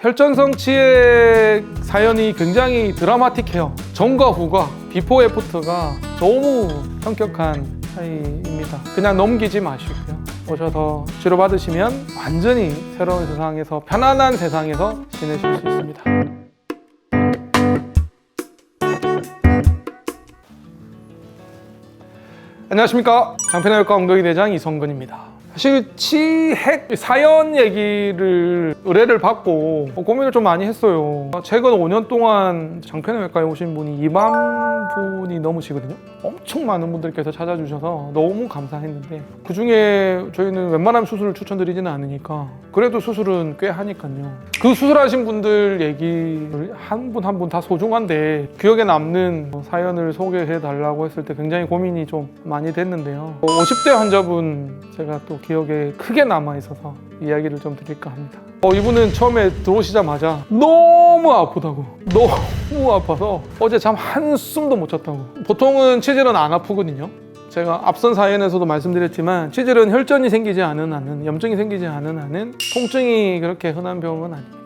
혈전성 치액 사연이 굉장히 드라마틱해요. 전과 후가, 비포 애프터가 너무 성격한 사이입니다. 그냥 넘기지 마시고요. 오셔서 치료받으시면 완전히 새로운 세상에서, 편안한 세상에서 지내실 수 있습니다. 안녕하십니까. 장편외과 엉덩이 대장 이성근입니다. 사실 치핵 사연 얘기를 의뢰를 받고 고민을 좀 많이 했어요. 최근 5년 동안 장편외과에 오신 분이 2만 분이 넘으시거든요. 엄청 많은 분들께서 찾아주셔서 너무 감사했는데, 그 중에 저희는 웬만하면 수술을 추천드리지는 않으니까 그래도 수술은 꽤 하니까요. 그 수술하신 분들 얘기를 한 분 한 분 다 소중한데 기억에 남는 사연을 소개해 달라고 했을 때 굉장히 고민이 좀 많이 됐는데요. 50대 환자분 제가 또 기억에 크게 남아있어서 이야기를 좀 드릴까 합니다. 이분은 처음에 들어오시자마자 너무 아프다고, 너무 아파서 어제 잠 한숨도 못 잤다고. 보통은 치질은 안 아프거든요. 제가 앞선 사연에서도 말씀드렸지만 치질은 혈전이 생기지 않은 한은, 염증이 생기지 않은 한은 통증이 그렇게 흔한 병은 아닙니다.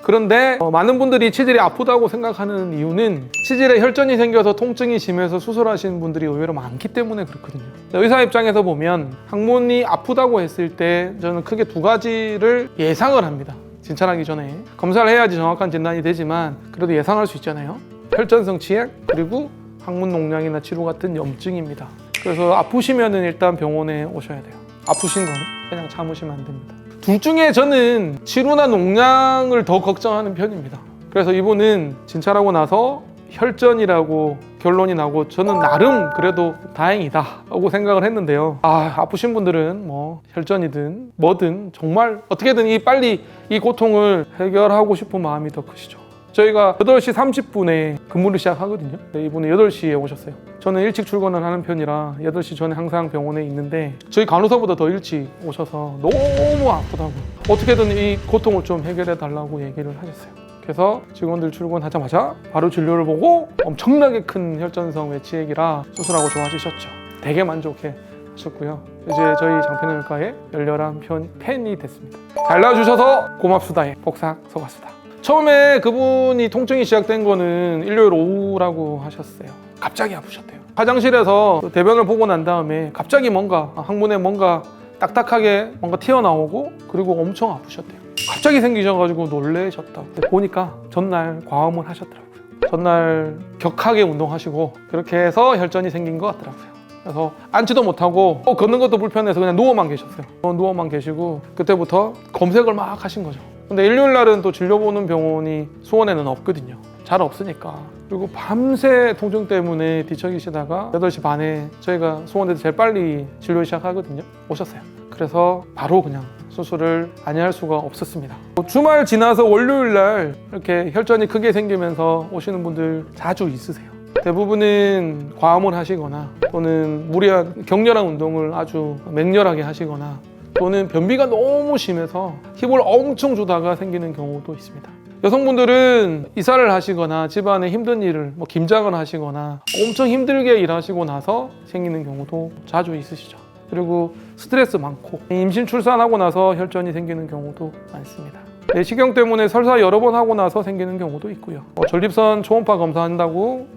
그런데 많은 분들이 치질이 아프다고 생각하는 이유는 치질에 혈전이 생겨서 통증이 심해서 수술하시는 분들이 의외로 많기 때문에 그렇거든요. 의사 입장에서 보면 항문이 아프다고 했을 때 저는 크게 두 가지를 예상을 합니다. 진찰하기 전에 검사를 해야지 정확한 진단이 되지만 그래도 예상할 수 있잖아요. 혈전성 치액, 그리고 항문 농량이나 치루 같은 염증입니다. 그래서 아프시면은 일단 병원에 오셔야 돼요. 아프신 건 그냥 참으시면 안 됩니다. 둘 중에 저는 치루나 농량을 더 걱정하는 편입니다. 그래서 이분은 진찰하고 나서 혈전이라고 결론이 나고 저는 나름 그래도 다행이다 라고 생각을 했는데요. 아프신 분들은 뭐 혈전이든 뭐든 정말 어떻게든 빨리 이 고통을 해결하고 싶은 마음이 더 크시죠. 저희가 8시 30분에 근무를 시작하거든요. 이분은 8시에 오셨어요. 저는 일찍 출근을 하는 편이라 8시 전에 항상 병원에 있는데 저희 간호사보다 더 일찍 오셔서 너무 아프다고 어떻게든 이 고통을 좀 해결해 달라고 얘기를 하셨어요. 그래서 직원들 출근하자마자 바로 진료를 보고 엄청나게 큰 혈전성 외치액이라 수술하고 좋아지셨죠. 되게 만족해 하셨고요. 이제 저희 장편외과의 열렬한 팬이 됐습니다. 잘 나와주셔서 고맙수다에 복삭 속았수다. 처음에 그분이 통증이 시작된 거는 일요일 오후라고 하셨어요. 갑자기 아프셨대요. 화장실에서 대변을 보고 난 다음에 갑자기 뭔가 항문에 뭔가 딱딱하게 뭔가 튀어나오고 그리고 엄청 아프셨대요. 갑자기 생기셔가지고 놀라셨다고. 보니까 전날 과음을 하셨더라고요. 전날 격하게 운동하시고 그렇게 해서 혈전이 생긴 것 같더라고요. 그래서 앉지도 못하고 걷는 것도 불편해서 그냥 누워만 계셨어요. 누워만 계시고 그때부터 검색을 막 하신 거죠. 근데 일요일 날은 또 진료 보는 병원이 수원에는 없거든요. 잘 없으니까. 그리고 밤새 통증 때문에 뒤척이시다가 8시 반에 저희가 수원에서 제일 빨리 진료 시작하거든요. 오셨어요. 그래서 바로 그냥 수술을 아니할 수가 없었습니다. 주말 지나서 월요일 날 이렇게 혈전이 크게 생기면서 오시는 분들 자주 있으세요. 대부분은 과음을 하시거나 또는 무리한 격렬한 운동을 아주 맹렬하게 하시거나 또는 변비가 너무 심해서 힘을 엄청 주다가 생기는 경우도 있습니다. 여성분들은 이사를 하시거나 집안에 힘든 일을 김장을 하시거나 엄청 힘들게 일하시고 나서 생기는 경우도 자주 있으시죠. 그리고 스트레스 많고 임신 출산하고 나서 혈전이 생기는 경우도 많습니다. 내시경 때문에 설사 여러 번 하고 나서 생기는 경우도 있고요. 전립선 초음파 검사한다고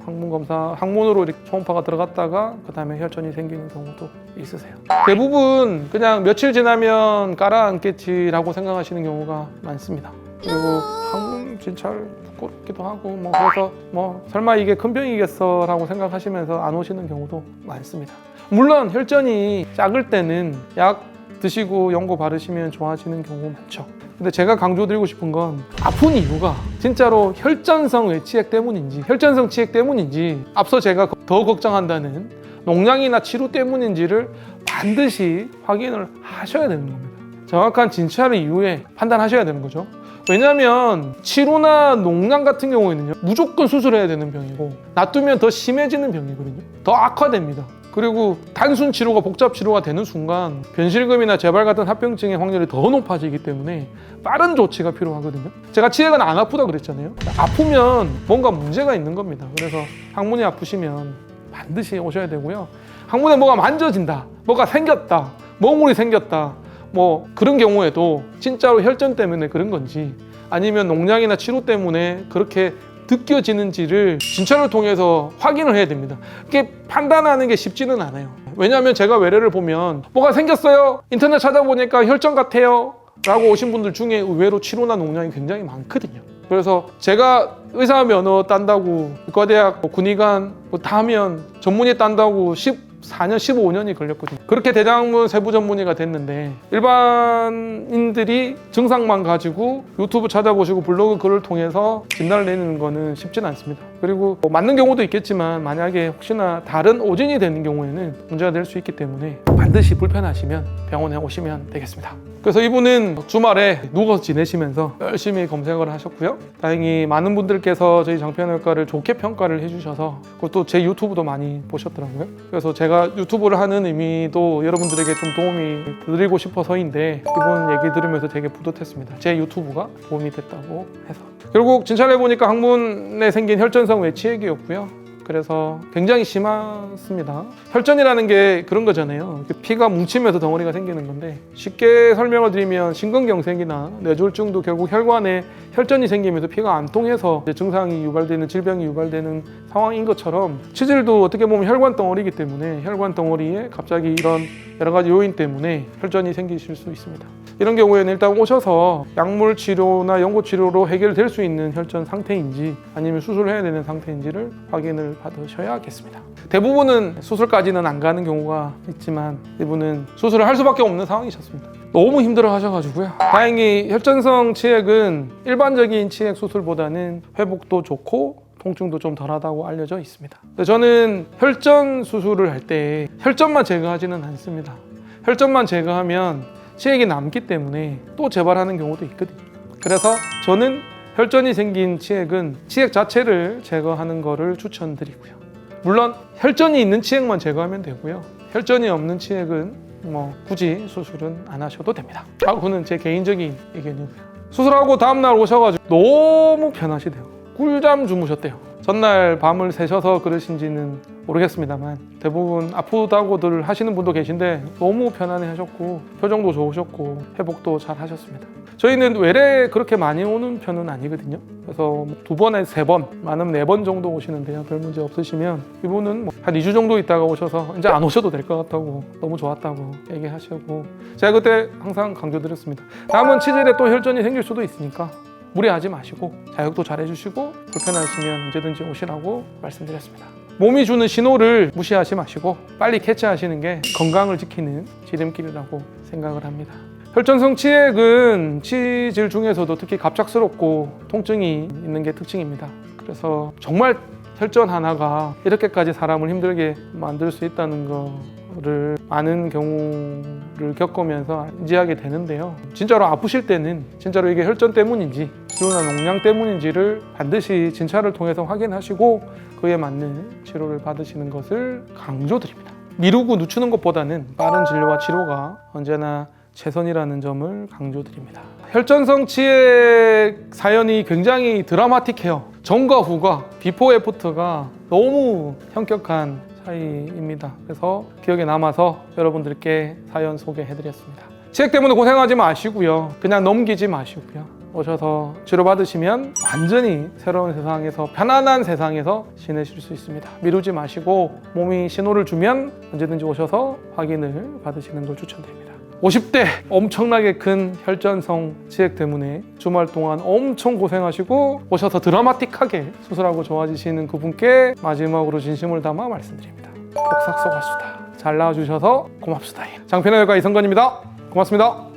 항문으로 이렇게 초음파가 들어갔다가 그 다음에 혈전이 생기는 경우도 있으세요. 대부분 그냥 며칠 지나면 깔아앉겠지라고 생각하시는 경우가 많습니다. 그리고 항문 진찰 부끄럽기도 하고 그래서 설마 이게 큰 병이겠어 라고 생각하시면서 안 오시는 경우도 많습니다. 물론 혈전이 작을 때는 약 드시고 연고 바르시면 좋아지는 경우 많죠. 근데 제가 강조드리고 싶은 건 아픈 이유가 진짜로 혈전성 외치액 때문인지 혈전성 치액 때문인지 앞서 제가 더 걱정한다는 농량이나 치루 때문인지를 반드시 확인을 하셔야 되는 겁니다. 정확한 진찰 이후에 판단하셔야 되는 거죠. 왜냐하면 치루나 농량 같은 경우에는요 무조건 수술해야 되는 병이고 놔두면 더 심해지는 병이거든요. 더 악화됩니다. 그리고 단순 치료가 복잡 치료가 되는 순간 변실금이나 재발 같은 합병증의 확률이 더 높아지기 때문에 빠른 조치가 필요하거든요. 제가 치액은 안 아프다 그랬잖아요. 아프면 뭔가 문제가 있는 겁니다. 그래서 항문이 아프시면 반드시 오셔야 되고요. 항문에 뭐가 만져진다, 뭐가 생겼다, 멍울이 생겼다, 그런 경우에도 진짜로 혈전 때문에 그런 건지 아니면 농약이나 치료 때문에 그렇게 느껴지는지를 진찰을 통해서 확인을 해야 됩니다. 이게 판단하는 게 쉽지는 않아요. 왜냐하면 제가 외래를 보면 뭐가 생겼어요? 인터넷 찾아보니까 혈전 같아요 라고 오신 분들 중에 의외로 치료나 농약이 굉장히 많거든요. 그래서 제가 의사 면허 딴다고 의과대학 군의관 다 하면 전문의 딴다고 14년, 15년이 걸렸거든요. 그렇게 대장문 세부 전문의가 됐는데 일반인들이 증상만 가지고 유튜브 찾아보시고 블로그 글을 통해서 진단을 내리는 거는 쉽진 않습니다. 그리고 맞는 경우도 있겠지만 만약에 혹시나 다른 오진이 되는 경우에는 문제가 될 수 있기 때문에 반드시 불편하시면 병원에 오시면 되겠습니다. 그래서 이분은 주말에 누워서 지내시면서 열심히 검색을 하셨고요. 다행히 많은 분들께서 저희 장편외과를 좋게 평가를 해주셔서 그것도 제 유튜브도 많이 보셨더라고요. 그래서 제가 유튜브를 하는 의미도 여러분들에게 좀 도움이 드리고 싶어서인데 이분 얘기 들으면서 되게 뿌듯했습니다. 제 유튜브가 도움이 됐다고 해서. 결국 진찰해보니까 항문에 생긴 혈전성 외치액이었고요. 그래서 굉장히 심했습니다. 혈전이라는 게 그런 거잖아요. 피가 뭉치면서 덩어리가 생기는 건데 쉽게 설명을 드리면 심근경색이나 뇌졸중도 결국 혈관에 혈전이 생기면서 피가 안 통해서 증상이 유발되는 질병이 유발되는 상황인 것처럼 치질도 어떻게 보면 혈관 덩어리이기 때문에 혈관 덩어리에 갑자기 이런 여러 가지 요인 때문에 혈전이 생기실 수 있습니다. 이런 경우에는 일단 오셔서 약물 치료나 연고 치료로 해결될 수 있는 혈전 상태인지 아니면 수술을 해야 되는 상태인지를 확인을 받으셔야겠습니다. 대부분은 수술까지는 안 가는 경우가 있지만 이분은 수술을 할 수밖에 없는 상황이셨습니다. 너무 힘들어 하셔가지고요. 다행히 혈전성 치액은 일반적인 치액 수술보다는 회복도 좋고 통증도 좀 덜하다고 알려져 있습니다. 저는 혈전 수술을 할 때 혈전만 제거하지는 않습니다. 혈전만 제거하면 치액이 남기 때문에 또 재발하는 경우도 있거든요. 그래서 저는 혈전이 생긴 치액은 치액 자체를 제거하는 거를 추천드리고요. 물론 혈전이 있는 치액만 제거하면 되고요. 혈전이 없는 치액은 굳이 수술은 안 하셔도 됩니다. 그거는 제 개인적인 의견이고요. 수술하고 다음날 오셔가지고 너무 편하시대요. 꿀잠 주무셨대요. 전날 밤을 새셔서 그러신지는 모르겠습니다만 대부분 아프다고들 하시는 분도 계신데 너무 편안해 하셨고 표정도 좋으셨고 회복도 잘 하셨습니다. 저희는 외래 그렇게 많이 오는 편은 아니거든요. 그래서 2번에 3번, 많으면 4번 정도 오시는데요. 별 문제 없으시면 이분은 한 2주 정도 있다가 오셔서 이제 안 오셔도 될 것 같다고 너무 좋았다고 얘기하시고 제가 그때 항상 강조드렸습니다. 남은 치질에 또 혈전이 생길 수도 있으니까 무리하지 마시고 자극도 잘 해주시고 불편하시면 언제든지 오시라고 말씀드렸습니다. 몸이 주는 신호를 무시하지 마시고 빨리 캐치하시는 게 건강을 지키는 지름길이라고 생각을 합니다. 혈전성 치액은 치질 중에서도 특히 갑작스럽고 통증이 있는 게 특징입니다. 그래서 정말 혈전 하나가 이렇게까지 사람을 힘들게 만들 수 있다는 거를 많은 경우를 겪으면서 인지하게 되는데요. 진짜로 아프실 때는 진짜로 이게 혈전 때문인지 치료나 농양 때문인지를 반드시 진찰을 통해서 확인하시고 그에 맞는 치료를 받으시는 것을 강조드립니다. 미루고 늦추는 것보다는 빠른 진료와 치료가 언제나 최선이라는 점을 강조드립니다. 혈전성 치액 사연이 굉장히 드라마틱해요. 전과 후가, 비포 애프터가 너무 현격한 차이입니다. 그래서 기억에 남아서 여러분들께 사연 소개해드렸습니다. 치액 때문에 고생하지 마시고요. 그냥 넘기지 마시고요. 오셔서 치료받으시면 완전히 새로운 세상에서, 편안한 세상에서 지내실 수 있습니다. 미루지 마시고 몸이 신호를 주면 언제든지 오셔서 확인을 받으시는 걸 추천드립니다. 50대 엄청나게 큰 혈전성 치액 때문에 주말 동안 엄청 고생하시고 오셔서 드라마틱하게 수술하고 좋아지시는 그분께 마지막으로 진심을 담아 말씀드립니다. 복삭 속았수다. 잘 나와주셔서 고맙습니다. 장편외과 이성건입니다. 고맙습니다.